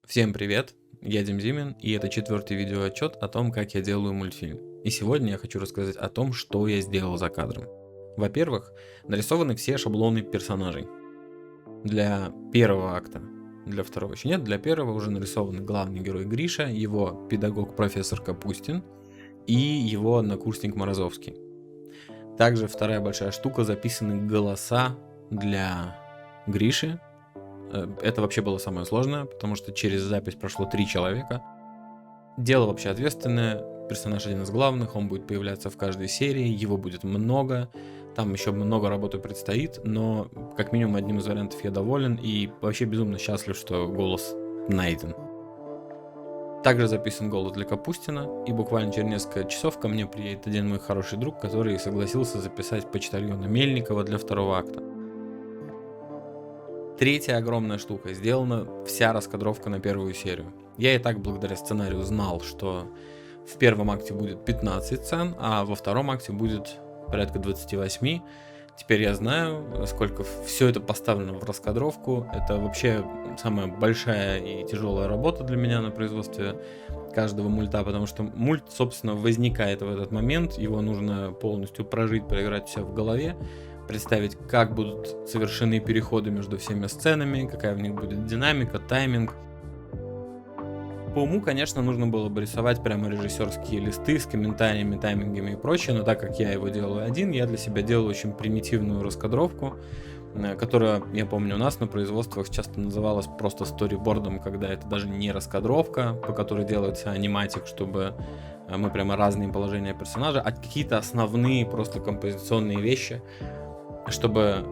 Всем привет, я Дим Зимин, и это четвертый видеоотчет о том, как я делаю мультфильм. И сегодня я хочу рассказать о том, что я сделал за кадром. Во-первых, нарисованы все шаблоны персонажей. Для первого акта, для второго еще нет, для первого уже нарисованы главный герой Гриша, его педагог профессор Капустин и его однокурсник Морозовский. Также вторая большая штука — записаны голоса для Гриши. Это вообще было самое сложное, потому что через запись прошло 3 человека. Дело вообще ответственное, персонаж один из главных, он будет появляться в каждой серии, его будет много, там еще много работы предстоит, но как минимум одним из вариантов я доволен и вообще безумно счастлив, что голос найден. Также записан голос для Капустина, и буквально через несколько часов ко мне приедет один мой хороший друг, который согласился записать почтальона Мельникова для второго акта. Третья огромная штука. Сделана вся раскадровка на первую серию. Я и так благодаря сценарию знал, что в первом акте будет 15 сцен, а во втором акте будет порядка 28. Теперь я знаю, сколько все это поставлено в раскадровку. Это вообще самая большая и тяжелая работа для меня на производстве каждого мульта, потому что мульт, собственно, возникает в этот момент. Его нужно полностью прожить, проиграть все в голове, представить, как будут совершены переходы между всеми сценами, какая в них будет динамика, тайминг. По уму, конечно, нужно было бы рисовать прямо режиссерские листы с комментариями, таймингами и прочее, но так как я его делаю один, я для себя делаю очень примитивную раскадровку, которая, я помню, у нас на производствах часто называлась просто сторибордом, когда это даже не раскадровка, по которой делается аниматик, чтобы мы прямо разные положения персонажа, а какие-то основные просто композиционные вещи, чтобы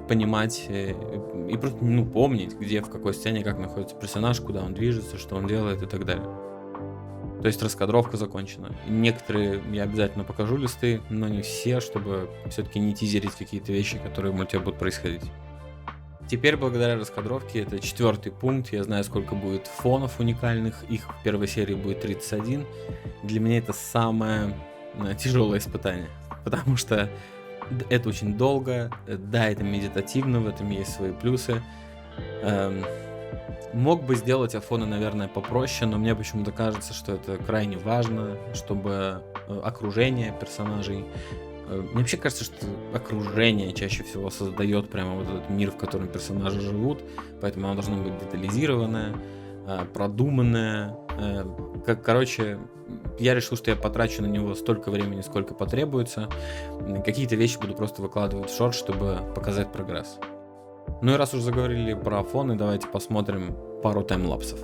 понимать и просто помнить, где, в какой сцене, как находится персонаж, куда он движется, что он делает и так далее. То есть раскадровка закончена. Некоторые я обязательно покажу листы, но не все, чтобы все-таки не тизерить какие-то вещи, которые в мульте будут происходить. Теперь, благодаря раскадровке, это четвертый пункт. Я знаю, сколько будет фонов уникальных. Их в первой серии будет 31. Для меня это самое тяжелое испытание, потому что это очень долго, да, это медитативно, в этом есть свои плюсы. Мог бы сделать афоны, наверное, попроще, но мне почему-то кажется, что это крайне важно, чтобы окружение персонажей... Мне вообще кажется, что окружение чаще всего создает прямо вот этот мир, в котором персонажи живут, поэтому оно должно быть детализированное, продуманное. Короче, я решил, что я потрачу на него столько времени, сколько потребуется. Какие-то вещи буду просто выкладывать в шорт, чтобы показать прогресс. Ну и раз уж заговорили про фоны, давайте посмотрим пару таймлапсов.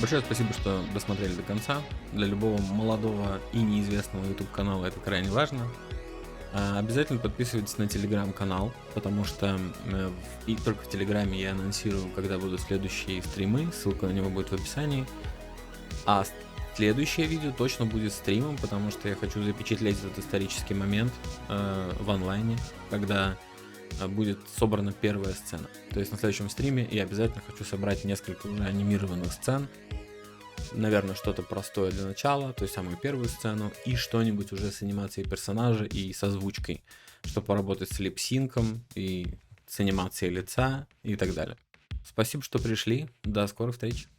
Большое спасибо, что досмотрели до конца. Для любого молодого и неизвестного YouTube канала это крайне важно. Обязательно подписывайтесь на телеграм-канал, потому что и только в телеграме я анонсирую, когда будут следующие стримы, ссылка на него будет в описании. А следующее видео точно будет стримом, потому что я хочу запечатлеть этот исторический момент в онлайне, когда будет собрана первая сцена. То есть на следующем стриме я обязательно хочу собрать несколько уже анимированных сцен. Наверное, что-то простое для начала, то есть самую первую сцену, и что-нибудь уже с анимацией персонажа и с озвучкой, чтобы поработать с липсинком и с анимацией лица и так далее. Спасибо, что пришли. До скорых встреч.